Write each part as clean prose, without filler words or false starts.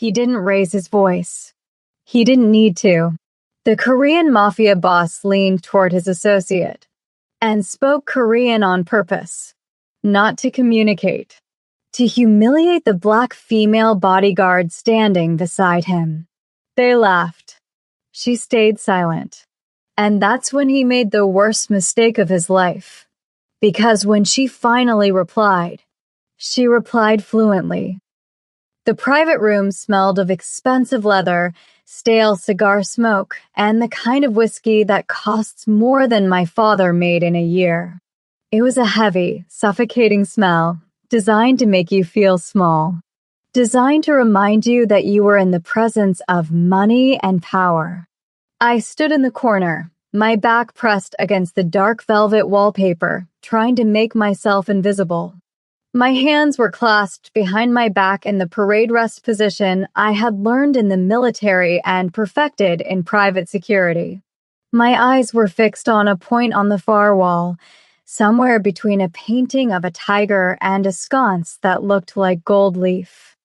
He didn't raise his voice. He didn't need to. The Korean Mafia boss leaned toward his associate and spoke Korean on purpose, not to communicate, to humiliate the black female bodyguard standing beside him. They laughed. She stayed silent. And that's when he made the worst mistake of his life. Because when she finally replied, she replied fluently. The private room smelled of expensive leather, stale cigar smoke, and the kind of whiskey that costs more than my father made in a year. It was a heavy, suffocating smell, designed to make you feel small, designed to remind you that you were in the presence of money and power. I stood in the corner, my back pressed against the dark velvet wallpaper, trying to make myself invisible. My hands were clasped behind my back in the parade rest position I had learned in the military and perfected in private security. My eyes were fixed on a point on the far wall, somewhere between a painting of a tiger and a sconce that looked like gold leaf.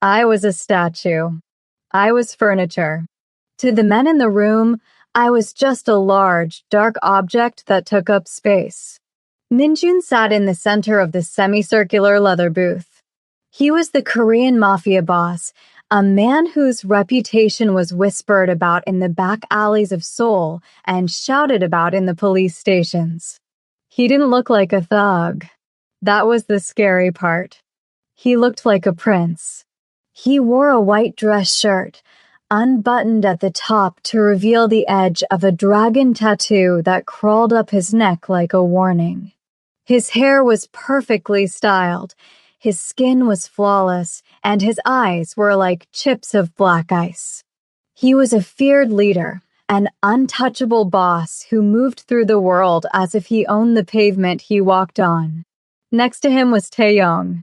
I was a statue. I was furniture. To the men in the room, I was just a large, dark object that took up space. Minjun sat in the center of the semicircular leather booth. He was the Korean Mafia boss, a man whose reputation was whispered about in the back alleys of Seoul and shouted about in the police stations. He didn't look like a thug. That was the scary part. He looked like a prince. He wore a white dress shirt, unbuttoned at the top to reveal the edge of a dragon tattoo that crawled up his neck like a warning. His hair was perfectly styled, his skin was flawless, and his eyes were like chips of black ice. He was a feared leader, an untouchable boss who moved through the world as if he owned the pavement he walked on. Next to him was Taeyong.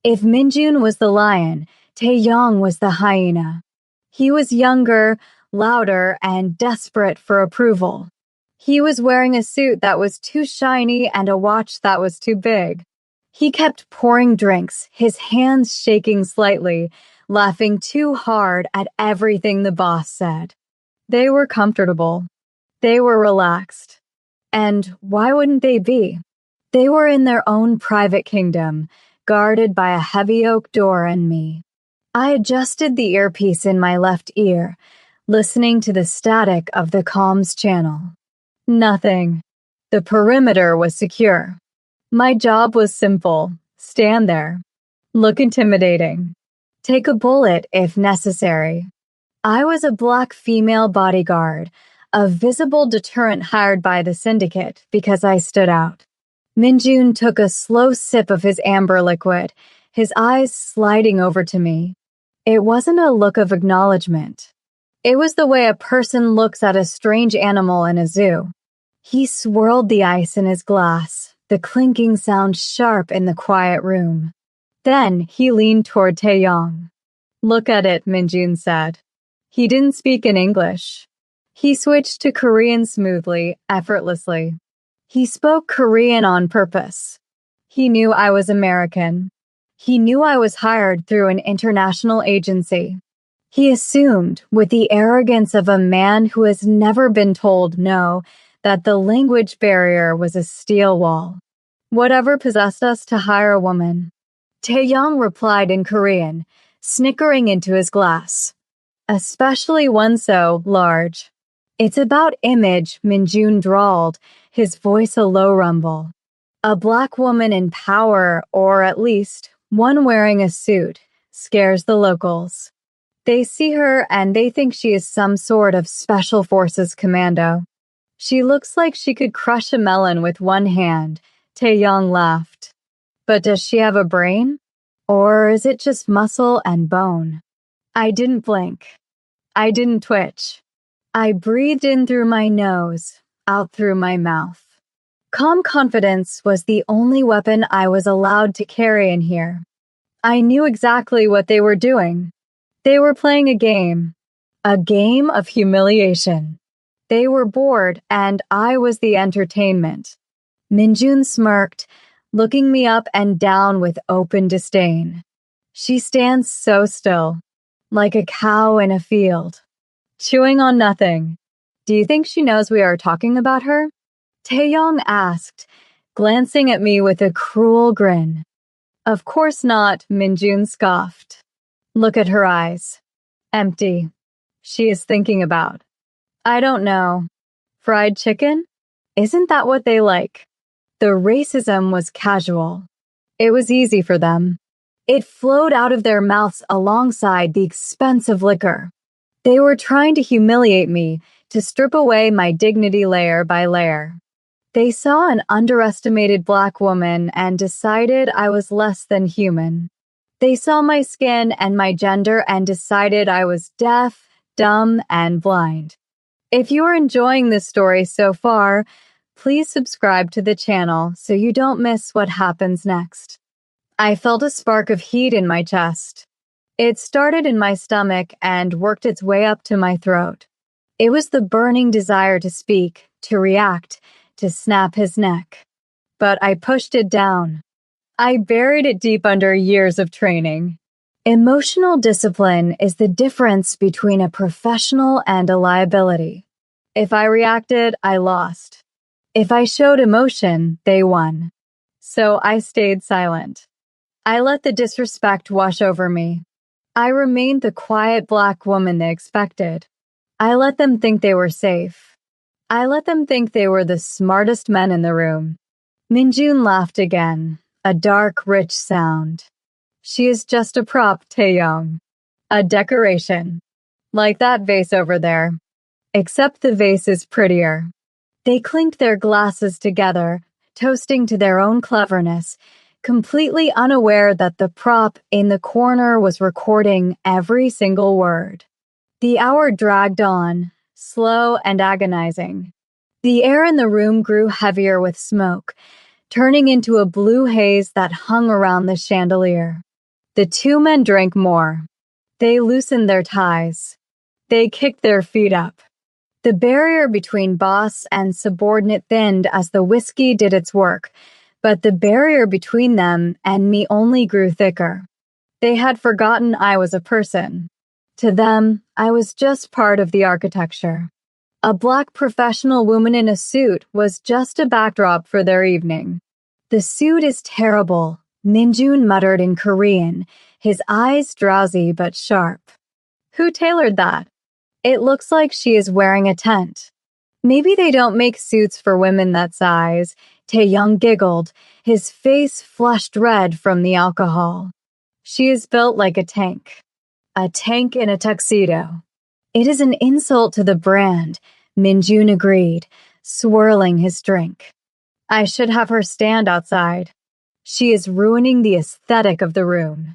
If Minjun was the lion, Taeyong was the hyena. He was younger, louder, and desperate for approval. He was wearing a suit that was too shiny and a watch that was too big. He kept pouring drinks, his hands shaking slightly, laughing too hard at everything the boss said. They were comfortable. They were relaxed. And why wouldn't they be? They were in their own private kingdom, guarded by a heavy oak door and me. I adjusted the earpiece in my left ear, listening to the static of the comms channel. Nothing. The perimeter was secure. My job was simple. Stand there. Look intimidating. Take a bullet if necessary. I was a black female bodyguard, a visible deterrent hired by the syndicate because I stood out. Minjun took a slow sip of his amber liquid, his eyes sliding over to me. It wasn't a look of acknowledgement. It was the way a person looks at a strange animal in a zoo. He swirled the ice in his glass, the clinking sound sharp in the quiet room. Then he leaned toward Taeyong. "Look at it," Minjun said. He didn't speak in English. He switched to Korean smoothly, effortlessly. He spoke Korean on purpose. He knew I was American. He knew I was hired through an international agency. He assumed, with the arrogance of a man who has never been told no, that the language barrier was a steel wall. Whatever possessed us to hire a woman. Taeyong replied in Korean, snickering into his glass. Especially one so large. "It's about image," Minjun drawled, his voice a low rumble. "A black woman in power, or at least one wearing a suit, scares the locals. They see her and they think she is some sort of special forces commando. She looks like she could crush a melon with one hand," Taeyong laughed. "But does she have a brain? Or is it just muscle and bone?" I didn't blink. I didn't twitch. I breathed in through my nose, out through my mouth. Calm confidence was the only weapon I was allowed to carry in here. I knew exactly what they were doing. They were playing a game of humiliation. They were bored, and I was the entertainment. Minjun smirked, looking me up and down with open disdain. She stands so still. like a cow in a field, chewing on nothing. Do you think she knows we are talking about her? Taeyong asked, glancing at me with a cruel grin. Of course not, Minjun scoffed. Look at her eyes. Empty. She is thinking about. I don't know. Fried chicken? Isn't that what they like? The racism was casual. It was easy for them. It flowed out of their mouths alongside the expensive liquor. They were trying to humiliate me, to strip away my dignity layer by layer. They saw an underestimated Black woman and decided I was less than human. They saw my skin and my gender and decided I was deaf, dumb, and blind. If you are enjoying this story so far, please subscribe to the channel so you don't miss what happens next. I felt a spark of heat in my chest. It started in my stomach and worked its way up to my throat. It was the burning desire to speak, to react, to snap his neck. But I pushed it down. I buried it deep under years of training. Emotional discipline is the difference between a professional and a liability. If I reacted, I lost. If I showed emotion, they won. So I stayed silent. I let the disrespect wash over me. I remained the quiet Black woman they expected. I let them think they were safe. I let them think they were the smartest men in the room. Minjun laughed again, a dark, rich sound. She is just a prop, Taeyong. A decoration. Like that vase over there. Except the vase is prettier. They clinked their glasses together, toasting to their own cleverness, completely unaware that the prop in the corner was recording every single word. The hour dragged on, slow and agonizing. The air in the room grew heavier with smoke, turning into a blue haze that hung around the chandelier. The two men drank more. They loosened their ties. They kicked their feet up. The barrier between boss and subordinate thinned as the whiskey did its work, but the barrier between them and me only grew thicker. They had forgotten I was a person. To them, I was just part of the architecture. A Black professional woman in a suit was just a backdrop for their evening. The suit is terrible, Minjun muttered in Korean, his eyes drowsy but sharp. Who tailored that? It looks like she is wearing a tent. Maybe they don't make suits for women that size. Taeyong giggled, his face flushed red from the alcohol. She is built like a tank. A tank in a tuxedo. It is an insult to the brand, Minjun agreed, swirling his drink. I should have her stand outside. She is ruining the aesthetic of the room.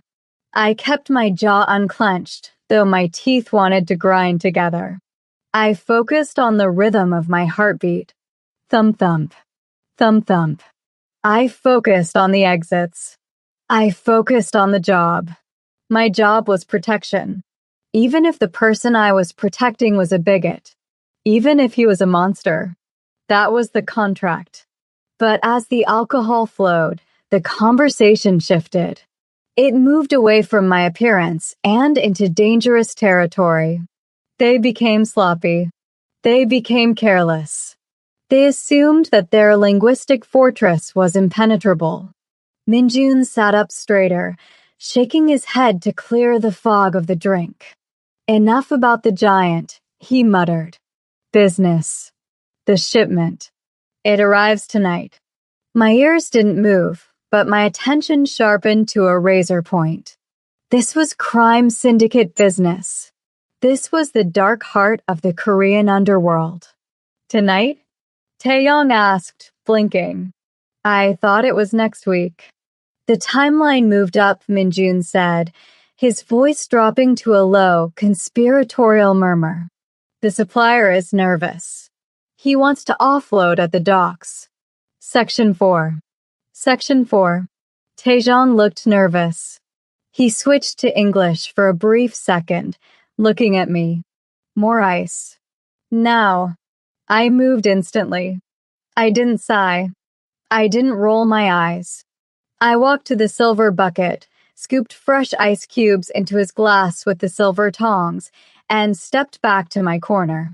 I kept my jaw unclenched, though my teeth wanted to grind together. I focused on the rhythm of my heartbeat. Thump thump. Thump thump. I focused on the exits. I focused on the job. My job was protection. Even if the person I was protecting was a bigot. Even if he was a monster. That was the contract. But as the alcohol flowed, the conversation shifted. It moved away from my appearance and into dangerous territory. They became sloppy. They became careless. They assumed that their linguistic fortress was impenetrable. Minjun sat up straighter, shaking his head to clear the fog of the drink. Enough about the giant, he muttered. Business. The shipment. It arrives tonight. My ears didn't move, but my attention sharpened to a razor point. This was crime syndicate business. This was the dark heart of the Korean underworld. Tonight? Taeyong asked, blinking. I thought it was next week. The timeline moved up, Minjun said, his voice dropping to a low, conspiratorial murmur. The supplier is nervous. He wants to offload at the docks. Section 4. Section 4. Taejong looked nervous. He switched to English for a brief second, looking at me. More ice. Now. I moved instantly. I didn't sigh. I didn't roll my eyes. I walked to the silver bucket, scooped fresh ice cubes into his glass with the silver tongs, and stepped back to my corner.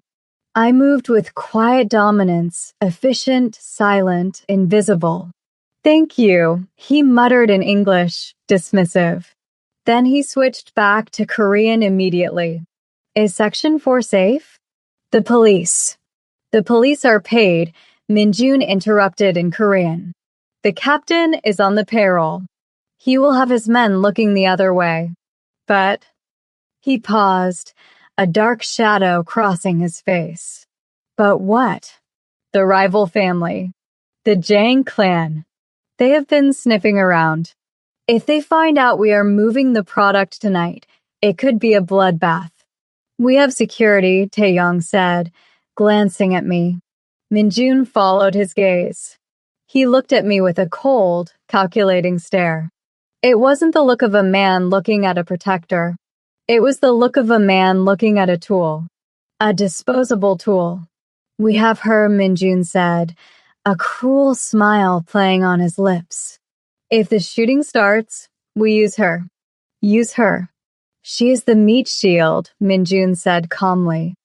I moved with quiet dominance, efficient, silent, invisible. "Thank you," he muttered in English, dismissive. Then he switched back to Korean immediately. "Is Section 4 safe?" "The police." "The police are paid," Minjun interrupted in Korean. "The captain is on the payroll. He will have his men looking the other way." "But—" He paused, a dark shadow crossing his face. "But what?" "The rival family. The Jang clan. They have been sniffing around. If they find out we are moving the product tonight, it could be a bloodbath." "We have security," Taeyong said, glancing at me. Minjun followed his gaze. He looked at me with a cold, calculating stare. It wasn't the look of a man looking at a protector. It was the look of a man looking at a tool. A disposable tool. "We have her," Minjun said, a cruel smile playing on his lips. "If the shooting starts, we use her. Use her." "She is the meat shield," Minjun said calmly.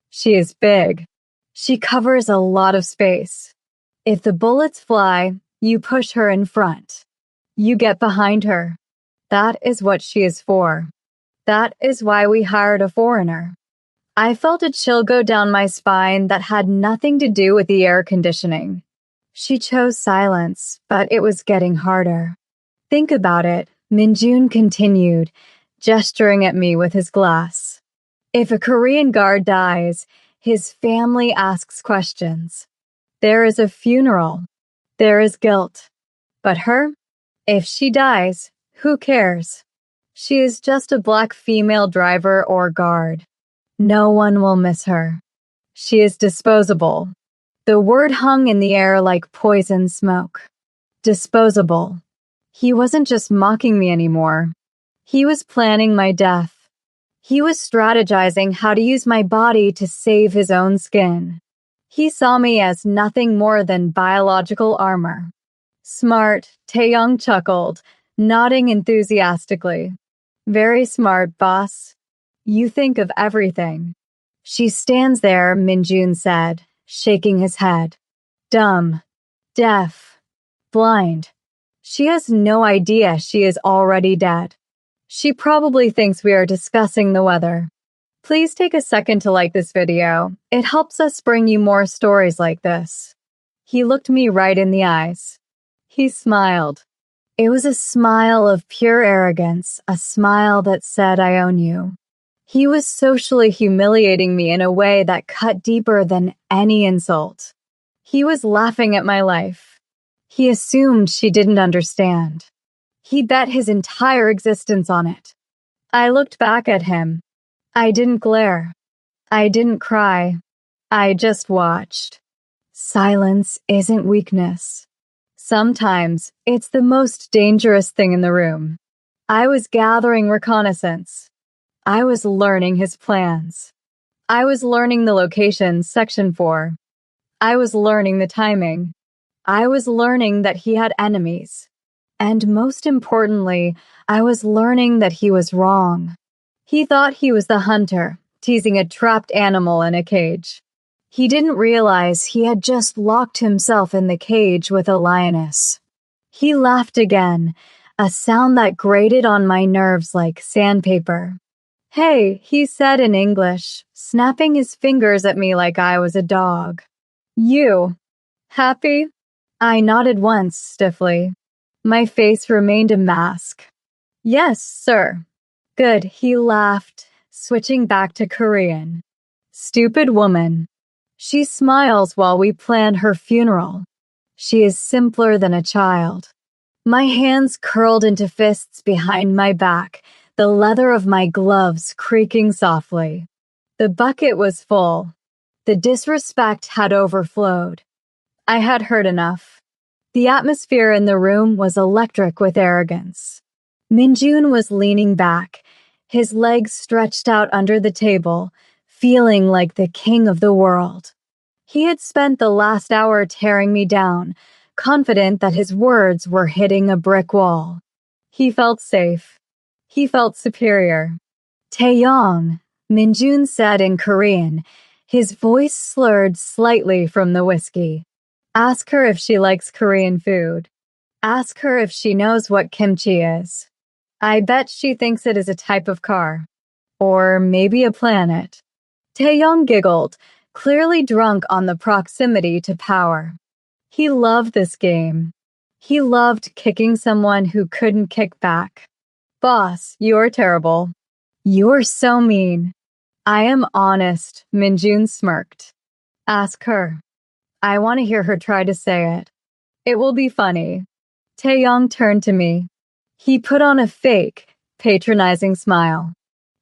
"She is big. She covers a lot of space. If the bullets fly, you push her in front. You get behind her. That is what she is for. That is why we hired a foreigner." I felt a chill go down my spine that had nothing to do with the air conditioning. She chose silence, but it was getting harder. "Think about it," Minjun continued, gesturing at me with his glass. "If a Korean guard dies, his family asks questions. There is a funeral. There is guilt. But her? If she dies, who cares? She is just a black female driver or guard. No one will miss her. She is disposable." The word hung in the air like poison smoke. Disposable. He wasn't just mocking me anymore. He was planning my death. He was strategizing how to use my body to save his own skin. He saw me as nothing more than biological armor. "Smart," Taeyong chuckled, nodding enthusiastically. "Very smart, boss. You think of everything." "She stands there," Minjun said, shaking his head. "Dumb. Deaf. Blind. She has no idea she is already dead. She probably thinks we are discussing the weather." Please take a second to like this video. It helps us bring you more stories like this. He looked me right in the eyes. He smiled. It was a smile of pure arrogance, a smile that said, "I own you." He was socially humiliating me in a way that cut deeper than any insult. He was laughing at my life. He assumed she didn't understand. He bet his entire existence on it. I looked back at him. I didn't glare. I didn't cry. I just watched. Silence isn't weakness. Sometimes it's the most dangerous thing in the room. I was gathering reconnaissance. I was learning his plans. I was learning the location, Section 4. I was learning the timing. I was learning that he had enemies. And most importantly, I was learning that he was wrong. He thought he was the hunter, teasing a trapped animal in a cage. He didn't realize he had just locked himself in the cage with a lioness. He laughed again, a sound that grated on my nerves like sandpaper. "Hey," he said in English, snapping his fingers at me like I was a dog. "You. Happy?" I nodded once, stiffly. My face remained a mask. "Yes, sir." "Good," he laughed, switching back to Korean. "Stupid woman. She smiles while we plan her funeral. She is simpler than a child." My hands curled into fists behind my back, the leather of my gloves creaking softly. The bucket was full. The disrespect had overflowed. I had heard enough. The atmosphere in the room was electric with arrogance. Minjun was leaning back, his legs stretched out under the table, feeling like the king of the world. He had spent the last hour tearing me down, confident that his words were hitting a brick wall. He felt safe. He felt superior. Taeyong, Minjun said in Korean, his voice slurred slightly from the whiskey. Ask her if she likes Korean food. Ask her if she knows what kimchi is. I bet she thinks it is a type of car. Or maybe a planet. Taeyong giggled, clearly drunk on the proximity to power. He loved this game. He loved kicking someone who couldn't kick back. Boss, you're terrible. You're so mean. I am honest, Minjun smirked. Ask her. I want to hear her try to say it. It will be funny. Taeyong turned to me. He put on a fake, patronizing smile.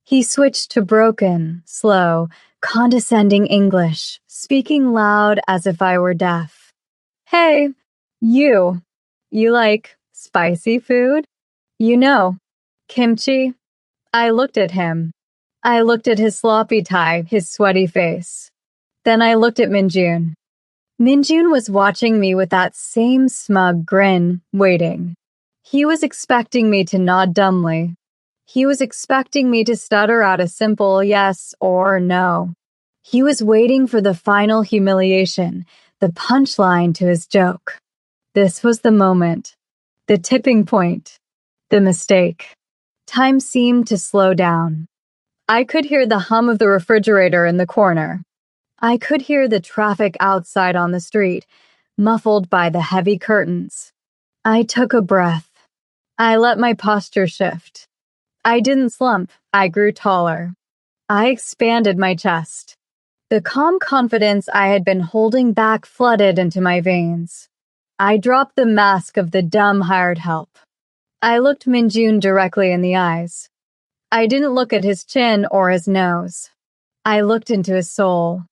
He switched to broken, slow, condescending English, speaking loud as if I were deaf. Hey, you like spicy food? You know, kimchi? I looked at him. I looked at his sloppy tie, his sweaty face. Then I looked at Minjun. Minjun was watching me with that same smug grin, waiting. He was expecting me to nod dumbly. He was expecting me to stutter out a simple yes or no. He was waiting for the final humiliation, the punchline to his joke. This was the moment, the tipping point, the mistake. Time seemed to slow down. I could hear the hum of the refrigerator in the corner. I could hear the traffic outside on the street, muffled by the heavy curtains. I took a breath. I let my posture shift. I didn't slump. I grew taller. I expanded my chest. The calm confidence I had been holding back flooded into my veins. I dropped the mask of the dumb hired help. I looked Minjun directly in the eyes. I didn't look at his chin or his nose. I looked into his soul.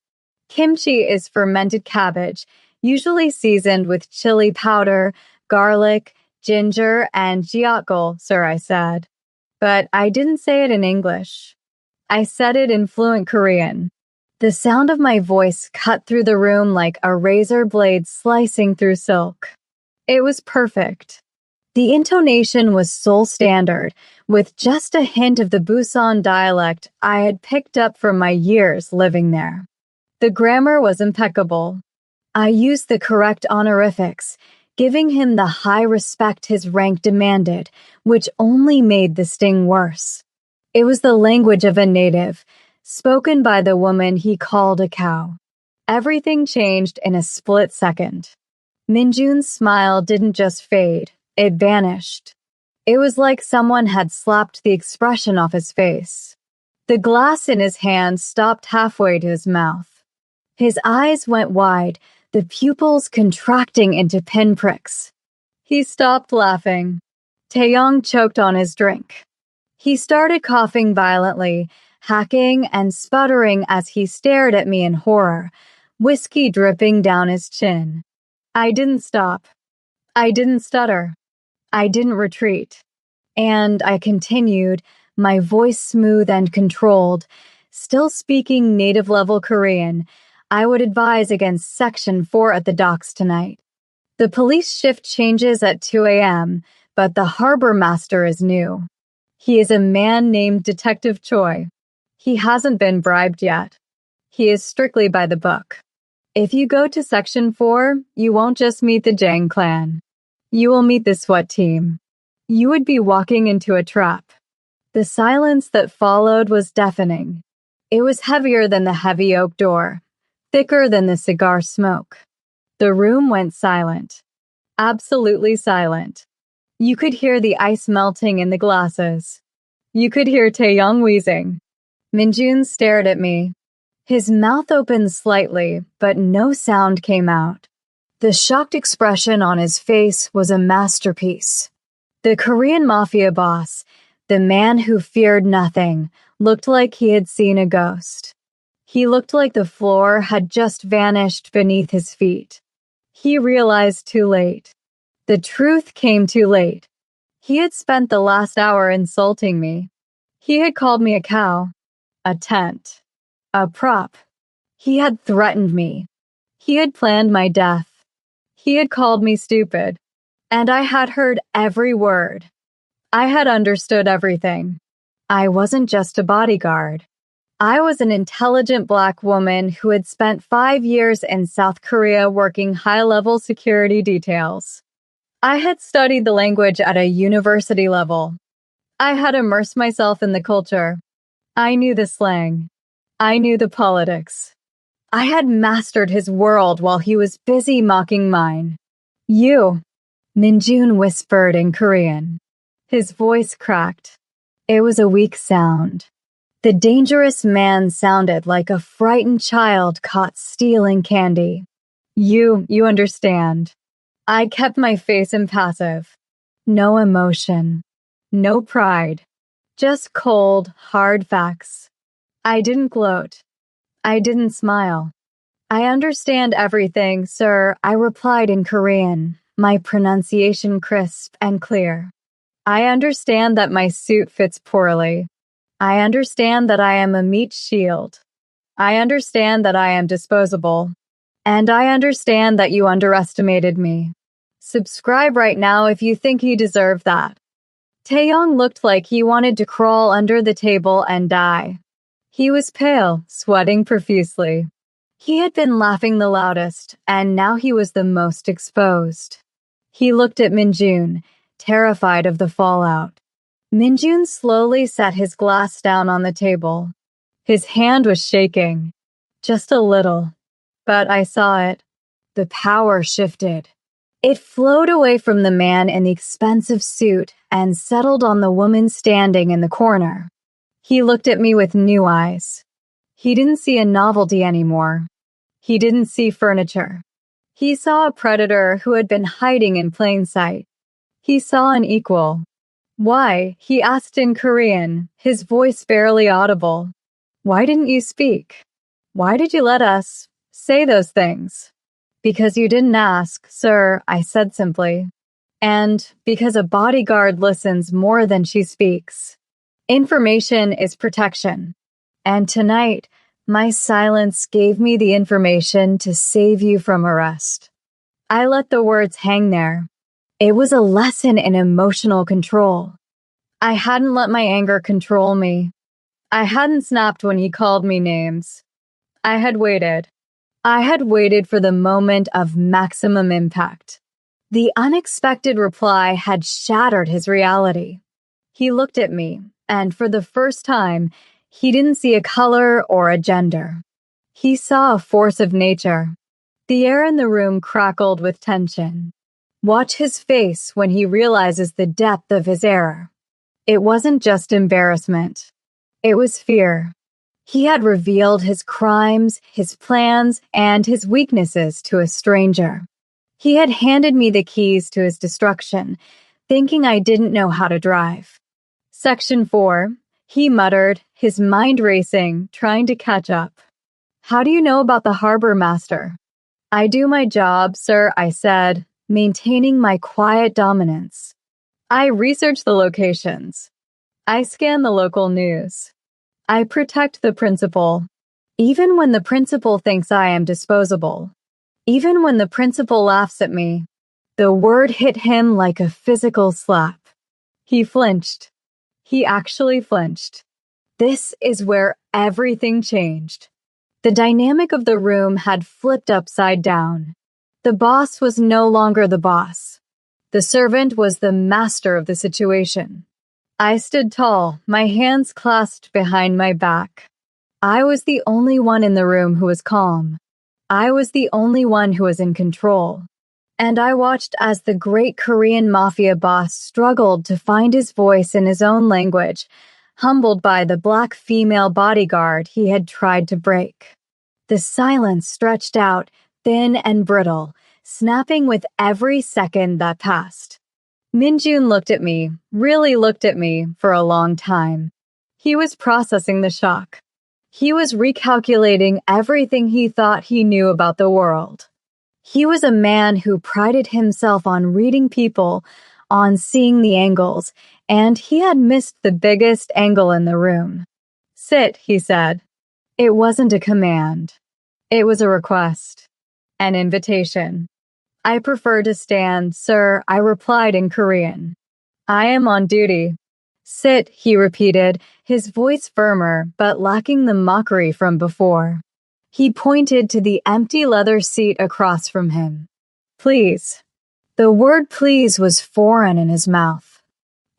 Kimchi is fermented cabbage, usually seasoned with chili powder, garlic, ginger, and jiakgol, sir, I said. But I didn't say it in English. I said it in fluent Korean. The sound of my voice cut through the room like a razor blade slicing through silk. It was perfect. The intonation was Seoul standard, with just a hint of the Busan dialect I had picked up from my years living there. The grammar was impeccable. I used the correct honorifics, giving him the high respect his rank demanded, which only made the sting worse. It was the language of a native, spoken by the woman he called a cow. Everything changed in a split second. Minjun's smile didn't just fade, it vanished. It was like someone had slapped the expression off his face. The glass in his hand stopped halfway to his mouth. His eyes went wide, the pupils contracting into pinpricks. He stopped laughing. Taeyong choked on his drink. He started coughing violently, hacking and sputtering as he stared at me in horror, whiskey dripping down his chin. I didn't stop. I didn't stutter. I didn't retreat. And I continued, my voice smooth and controlled, still speaking native-level Korean. I would advise against Section 4 at the docks tonight. The police shift changes at 2 a.m., but the harbor master is new. He is a man named Detective Choi. He hasn't been bribed yet. He is strictly by the book. If you go to Section 4, you won't just meet the Jang clan. You will meet the SWAT team. You would be walking into a trap. The silence that followed was deafening. It was heavier than the heavy oak door, thicker than the cigar smoke. The room went silent. Absolutely silent. You could hear the ice melting in the glasses. You could hear Taeyong wheezing. Minjun stared at me. His mouth opened slightly, but no sound came out. The shocked expression on his face was a masterpiece. The Korean Mafia boss, the man who feared nothing, looked like he had seen a ghost. He looked like the floor had just vanished beneath his feet. He realized too late. The truth came too late. He had spent the last hour insulting me. He had called me a cow, a tent, a prop. He had threatened me. He had planned my death. He had called me stupid. And I had heard every word. I had understood everything. I wasn't just a bodyguard. I was an intelligent Black woman who had spent 5 years in South Korea working high-level security details. I had studied the language at a university level. I had immersed myself in the culture. I knew the slang. I knew the politics. I had mastered his world while he was busy mocking mine. You, Minjun whispered in Korean. His voice cracked. It was a weak sound. The dangerous man sounded like a frightened child caught stealing candy. You understand. I kept my face impassive. No emotion. No pride. Just cold, hard facts. I didn't gloat. I didn't smile. I understand everything, sir, I replied in Korean, my pronunciation crisp and clear. I understand that my suit fits poorly. I understand that I am a meat shield. I understand that I am disposable. And I understand that you underestimated me. Subscribe right now if you think you deserve that. Taeyong looked like he wanted to crawl under the table and die. He was pale, sweating profusely. He had been laughing the loudest, and now he was the most exposed. He looked at Minjun, terrified of the fallout. Minjun slowly set his glass down on the table. His hand was shaking. Just a little. But I saw it. The power shifted. It flowed away from the man in the expensive suit and settled on the woman standing in the corner. He looked at me with new eyes. He didn't see a novelty anymore. He didn't see furniture. He saw a predator who had been hiding in plain sight. He saw an equal. Why? He asked in Korean, his voice barely audible. Why didn't you speak? Why did you let us say those things? Because you didn't ask, sir, I said simply. And because a bodyguard listens more than she speaks. Information is protection. And tonight, my silence gave me the information to save you from arrest. I let the words hang there. It was a lesson in emotional control. I hadn't let my anger control me. I hadn't snapped when he called me names. I had waited. I had waited for the moment of maximum impact. The unexpected reply had shattered his reality. He looked at me, and for the first time, he didn't see a color or a gender. He saw a force of nature. The air in the room crackled with tension. Watch his face when he realizes the depth of his error. It wasn't just embarrassment. It was fear. He had revealed his crimes, his plans, and his weaknesses to a stranger. He had handed me the keys to his destruction, thinking I didn't know how to drive. Section 4, he muttered, his mind racing, trying to catch up. How do you know about the harbor master? I do my job, sir, I said, maintaining my quiet dominance. I research the locations. I scan the local news. I protect the principal, even when the principal thinks I am disposable. Even when the principal laughs at me, the word hit him like a physical slap. He flinched. He actually flinched. This is where everything changed. The dynamic of the room had flipped upside down. The boss was no longer the boss. The servant was the master of the situation. I stood tall, my hands clasped behind my back. I was the only one in the room who was calm. I was the only one who was in control. And I watched as the great Korean Mafia boss struggled to find his voice in his own language, humbled by the Black female bodyguard he had tried to break. The silence stretched out, thin and brittle, snapping with every second that passed. Minjun looked at me, really looked at me, for a long time. He was processing the shock. He was recalculating everything he thought he knew about the world. He was a man who prided himself on reading people, on seeing the angles, and he had missed the biggest angle in the room. Sit, he said. It wasn't a command. It was a request. An invitation. I prefer to stand, sir, I replied in Korean. I am on duty. Sit, he repeated, his voice firmer but lacking the mockery from before. He pointed to the empty leather seat across from him. Please. The word please was foreign in his mouth.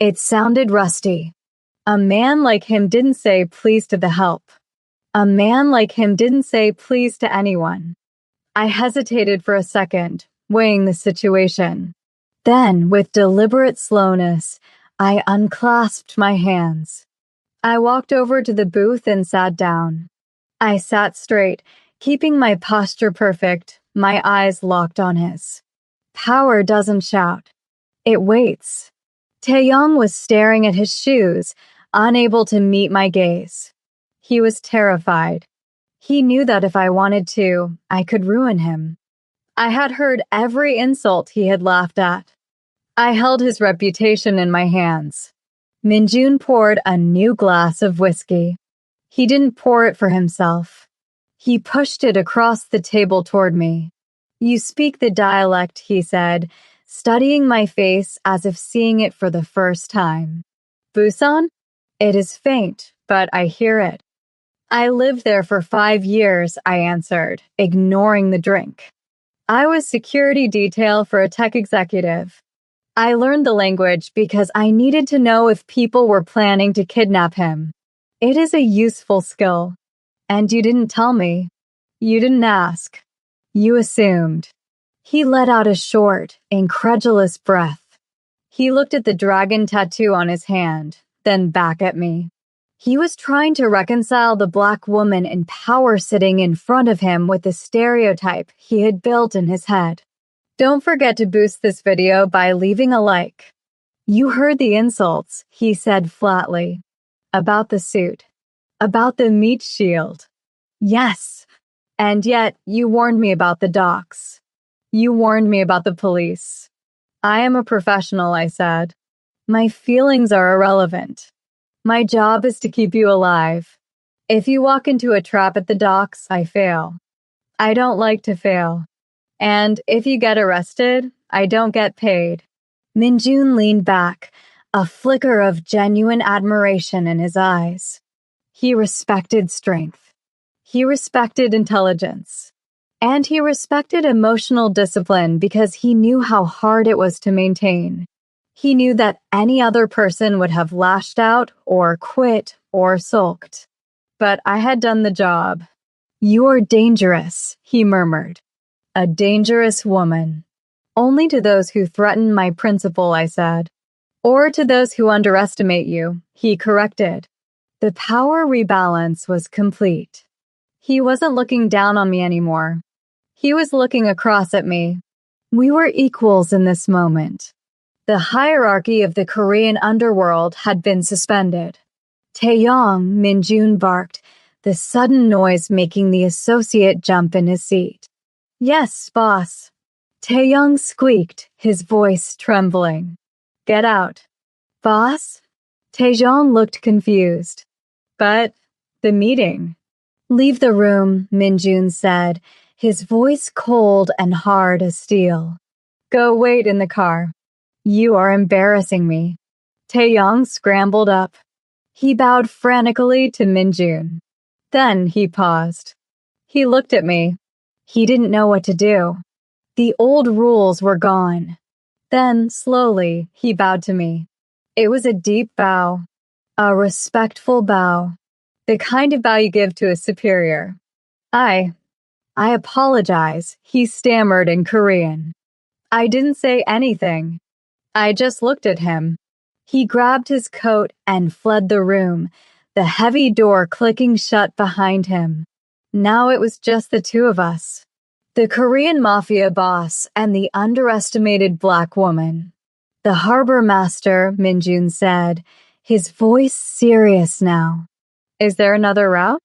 It sounded rusty. A man like him didn't say please to the help. A man like him didn't say please to anyone. I hesitated for a second, weighing the situation. Then, with deliberate slowness, I unclasped my hands. I walked over to the booth and sat down. I sat straight, keeping my posture perfect, my eyes locked on his. Power doesn't shout. It waits. Taeyong was staring at his shoes, unable to meet my gaze. He was terrified. He knew that if I wanted to, I could ruin him. I had heard every insult he had laughed at. I held his reputation in my hands. Minjun poured a new glass of whiskey. He didn't pour it for himself. He pushed it across the table toward me. You speak the dialect, he said, studying my face as if seeing it for the first time. Busan? It is faint, but I hear it. I lived there for 5 years, I answered, ignoring the drink. I was security detail for a tech executive. I learned the language because I needed to know if people were planning to kidnap him. It is a useful skill. And you didn't tell me. You didn't ask. You assumed. He let out a short, incredulous breath. He looked at the dragon tattoo on his hand, then back at me. He was trying to reconcile the black woman in power sitting in front of him with the stereotype he had built in his head. Don't forget to boost this video by leaving a like. You heard the insults, he said flatly. About the suit. About the meat shield. Yes. And yet, you warned me about the docks. You warned me about the police. I am a professional, I said. My feelings are irrelevant. My job is to keep you alive. If you walk into a trap at the docks, I fail. I don't like to fail. And if you get arrested, I don't get paid. Minjun leaned back, a flicker of genuine admiration in his eyes. He respected strength. He respected intelligence. And he respected emotional discipline because he knew how hard it was to maintain. He knew that any other person would have lashed out or quit or sulked. But I had done the job. You're dangerous, he murmured. A dangerous woman. Only to those who threaten my principle, I said. Or to those who underestimate you, he corrected. The power rebalance was complete. He wasn't looking down on me anymore. He was looking across at me. We were equals in this moment. The hierarchy of the Korean underworld had been suspended. Taeyong, Minjun barked, the sudden noise making the associate jump in his seat. Yes, boss. Taeyong squeaked, his voice trembling. Get out. Boss? Taejong looked confused. But the meeting. Leave the room, Minjun said, his voice cold and hard as steel. Go wait in the car. You are embarrassing me. Taeyong scrambled up. He bowed frantically to Minjun. Then he paused. He looked at me. He didn't know what to do. The old rules were gone. Then, slowly, he bowed to me. It was a deep bow. A respectful bow. The kind of bow you give to a superior. I apologize, he stammered in Korean. I didn't say anything. I just looked at him. He grabbed his coat and fled the room, the heavy door clicking shut behind him. Now it was just the two of us. The Korean Mafia boss and the underestimated black woman. The harbor master, Minjun said, his voice serious now. Is there another route?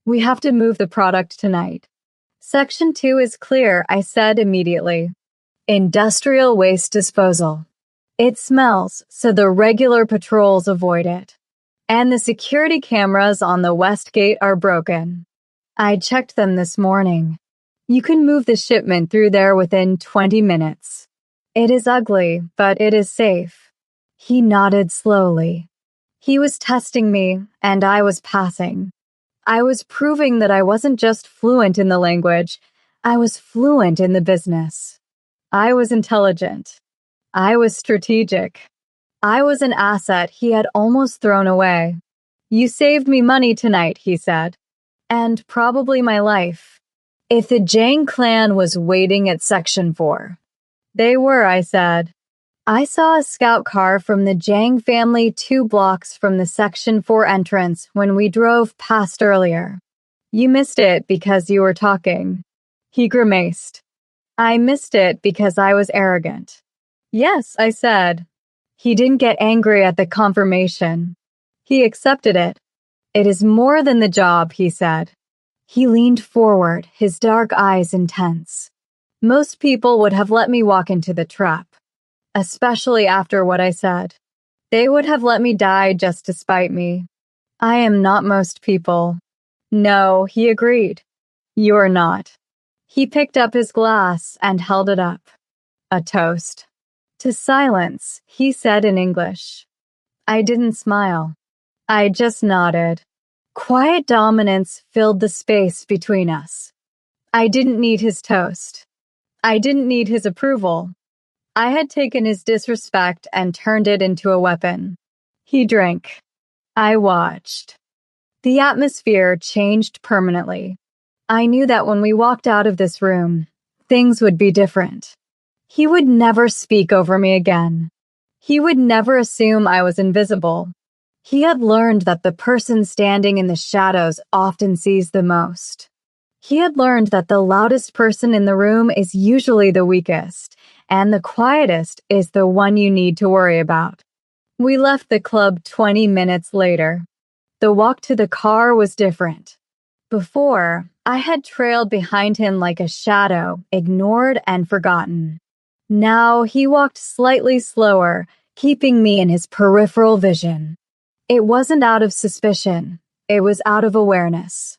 We have to move the product tonight. Section 2 is clear, I said immediately. Industrial waste disposal. It smells, so the regular patrols avoid it. And the security cameras on the west gate are broken. I checked them this morning. You can move the shipment through there within 20 minutes. It is ugly, but it is safe. He nodded slowly. He was testing me, and I was passing. I was proving that I wasn't just fluent in the language, I was fluent in the business. I was intelligent. I was strategic. I was an asset he had almost thrown away. You saved me money tonight, he said. And probably my life. If the Jang clan was waiting at Section 4. They were, I said. I saw a scout car from the Jang family 2 blocks from the Section 4 entrance when we drove past earlier. You missed it because you were talking. He grimaced. I missed it because I was arrogant. Yes, I said. He didn't get angry at the confirmation. He accepted it. It is more than the job, he said. He leaned forward, his dark eyes intense. Most people would have let me walk into the trap. Especially after what I said. They would have let me die just to spite me. I am not most people. No, he agreed. You are not. He picked up his glass and held it up. A toast. To silence, he said in English. I didn't smile. I just nodded. Quiet dominance filled the space between us. I didn't need his toast. I didn't need his approval. I had taken his disrespect and turned it into a weapon. He drank. I watched. The atmosphere changed permanently. I knew that when we walked out of this room, things would be different. He would never speak over me again. He would never assume I was invisible. He had learned that the person standing in the shadows often sees the most. He had learned that the loudest person in the room is usually the weakest, and the quietest is the one you need to worry about. We left the club 20 minutes later. The walk to the car was different. Before, I had trailed behind him like a shadow, ignored and forgotten. Now he walked slightly slower, keeping me in his peripheral vision. It wasn't out of suspicion. It was out of awareness.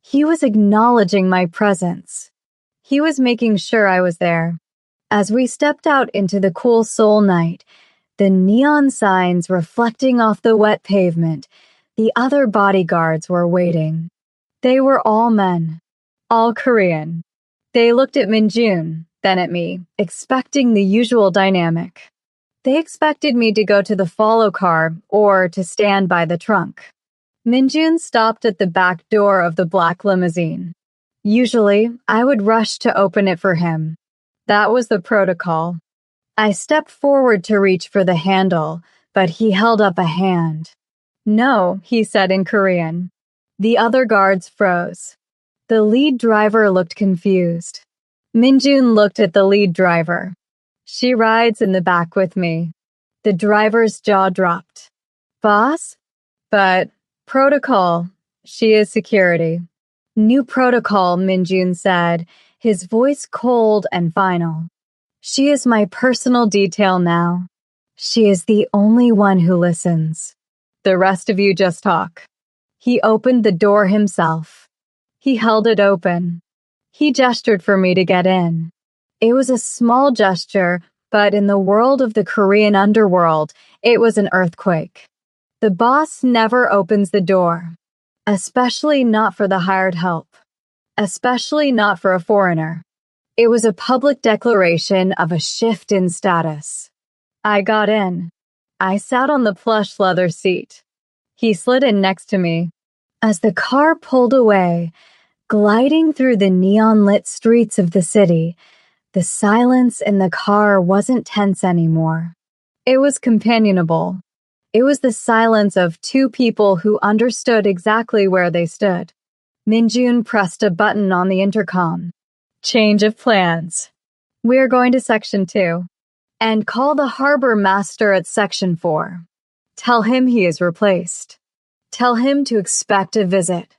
He was acknowledging my presence. He was making sure I was there. As we stepped out into the cool Seoul night, the neon signs reflecting off the wet pavement, the other bodyguards were waiting. They were all men, all Korean. They looked at Minjun, then at me, expecting the usual dynamic. They expected me to go to the follow car or to stand by the trunk. Minjun stopped at the back door of the black limousine. Usually, I would rush to open it for him. That was the protocol. I stepped forward to reach for the handle, but he held up a hand. No, he said in Korean. The other guards froze. The lead driver looked confused. Minjun looked at the lead driver. She rides in the back with me. The driver's jaw dropped. Boss? But protocol. She is security. New protocol, Minjun said, his voice cold and final. She is my personal detail now. She is the only one who listens. The rest of you just talk. He opened the door himself. He held it open. He gestured for me to get in. It was a small gesture, but in the world of the Korean underworld, it was an earthquake. The boss never opens the door, especially not for the hired help, especially not for a foreigner. It was a public declaration of a shift in status. I got in. I sat on the plush leather seat. He slid in next to me. As the car pulled away, gliding through the neon-lit streets of the city, the silence in the car wasn't tense anymore. It was companionable. It was the silence of two people who understood exactly where they stood. Minjun pressed a button on the intercom. Change of plans. We're going to Section 2. And call the harbor master at Section 4. Tell him he is replaced. Tell him to expect a visit.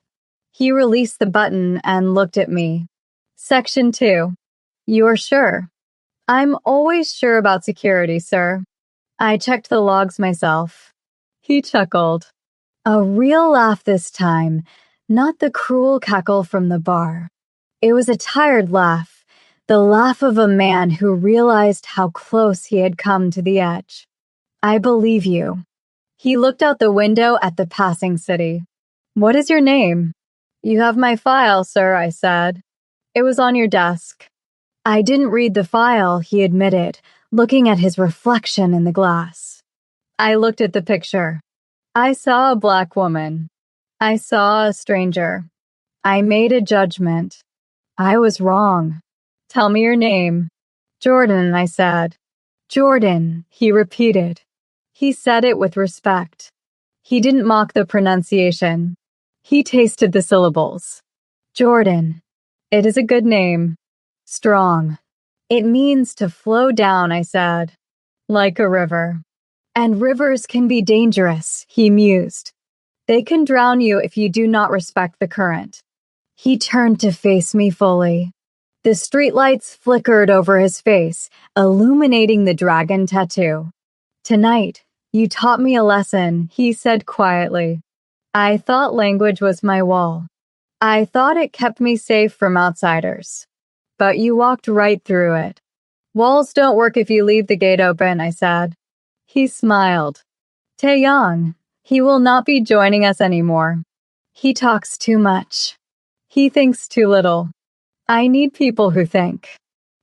He released the button and looked at me. Section 2. You're sure? I'm always sure about security, sir. I checked the logs myself. He chuckled. A real laugh this time, not the cruel cackle from the bar. It was a tired laugh, the laugh of a man who realized how close he had come to the edge. I believe you. He looked out the window at the passing city. What is your name? You have my file, sir, I said. It was on your desk. I didn't read the file, he admitted, looking at his reflection in the glass. I looked at the picture. I saw a black woman. I saw a stranger. I made a judgment. I was wrong. Tell me your name. Jordan, I said. Jordan, he repeated. He said it with respect. He didn't mock the pronunciation. He tasted the syllables. Jordan. It is a good name. Strong. It means to flow down, I said. Like a river. And rivers can be dangerous, he mused. They can drown you if you do not respect the current. He turned to face me fully. The streetlights flickered over his face, illuminating the dragon tattoo. Tonight, you taught me a lesson, he said quietly. I thought language was my wall. I thought it kept me safe from outsiders. But you walked right through it. Walls don't work if you leave the gate open, I said. He smiled. Taeyong, he will not be joining us anymore. He talks too much. He thinks too little. I need people who think.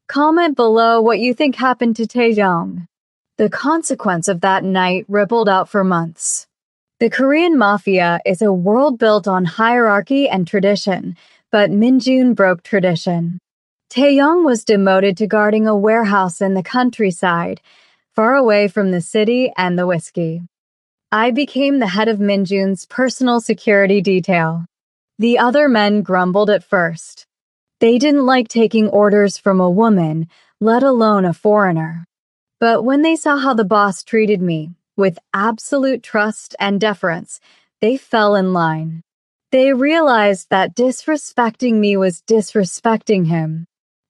Comment below what you think happened to Taeyong. The consequence of that night rippled out for months. The Korean Mafia is a world built on hierarchy and tradition, but Minjun broke tradition. Taeyong was demoted to guarding a warehouse in the countryside, far away from the city and the whiskey. I became the head of Minjun's personal security detail. The other men grumbled at first. They didn't like taking orders from a woman, let alone a foreigner. But when they saw how the boss treated me, with absolute trust and deference, they fell in line. They realized that disrespecting me was disrespecting him.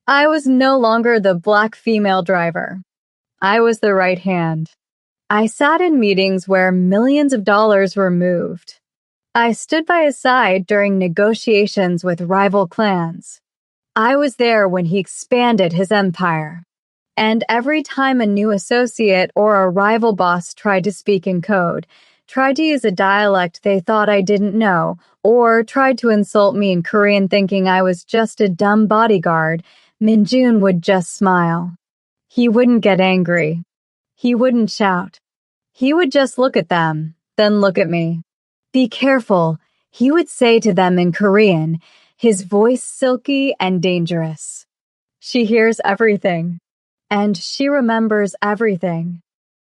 I was no longer the black female driver. I was the right hand. I sat in meetings where millions of dollars were moved. I stood by his side during negotiations with rival clans. I was there when he expanded his empire. And every time a new associate or a rival boss tried to speak in code, tried to use a dialect they thought I didn't know, or tried to insult me in Korean thinking I was just a dumb bodyguard, Minjun would just smile. He wouldn't get angry. He wouldn't shout. He would just look at them, then look at me. Be careful, he would say to them in Korean, his voice silky and dangerous. She hears everything. And she remembers everything.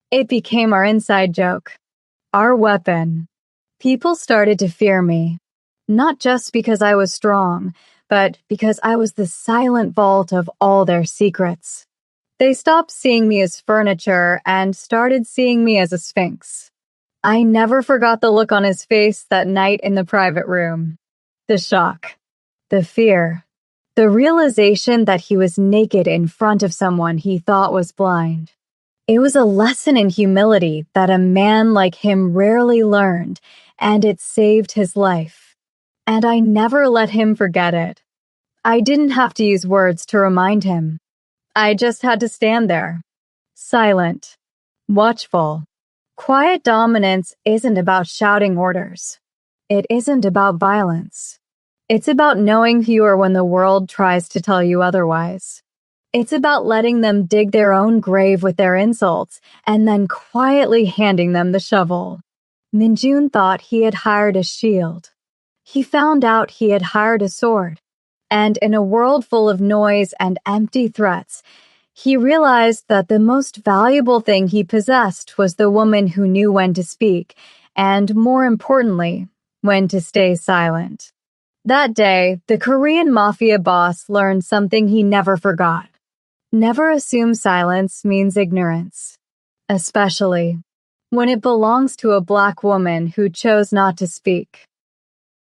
It became our inside joke. Our weapon. People started to fear me. Not just because I was strong, but because I was the silent vault of all their secrets. They stopped seeing me as furniture and started seeing me as a sphinx. I never forgot the look on his face that night in the private room. The shock. The fear. The realization that he was naked in front of someone he thought was blind. It was a lesson in humility that a man like him rarely learned, and it saved his life. And I never let him forget it. I didn't have to use words to remind him. I just had to stand there. Silent. Watchful. Quiet dominance isn't about shouting orders. It isn't about violence. It's about knowing fewer when the world tries to tell you otherwise. It's about letting them dig their own grave with their insults and then quietly handing them the shovel. Minjun thought he had hired a shield. He found out he had hired a sword. And in a world full of noise and empty threats, he realized that the most valuable thing he possessed was the woman who knew when to speak and, more importantly, when to stay silent. That day, the Korean Mafia boss learned something he never forgot. Never assume silence means ignorance, especially when it belongs to a black woman who chose not to speak.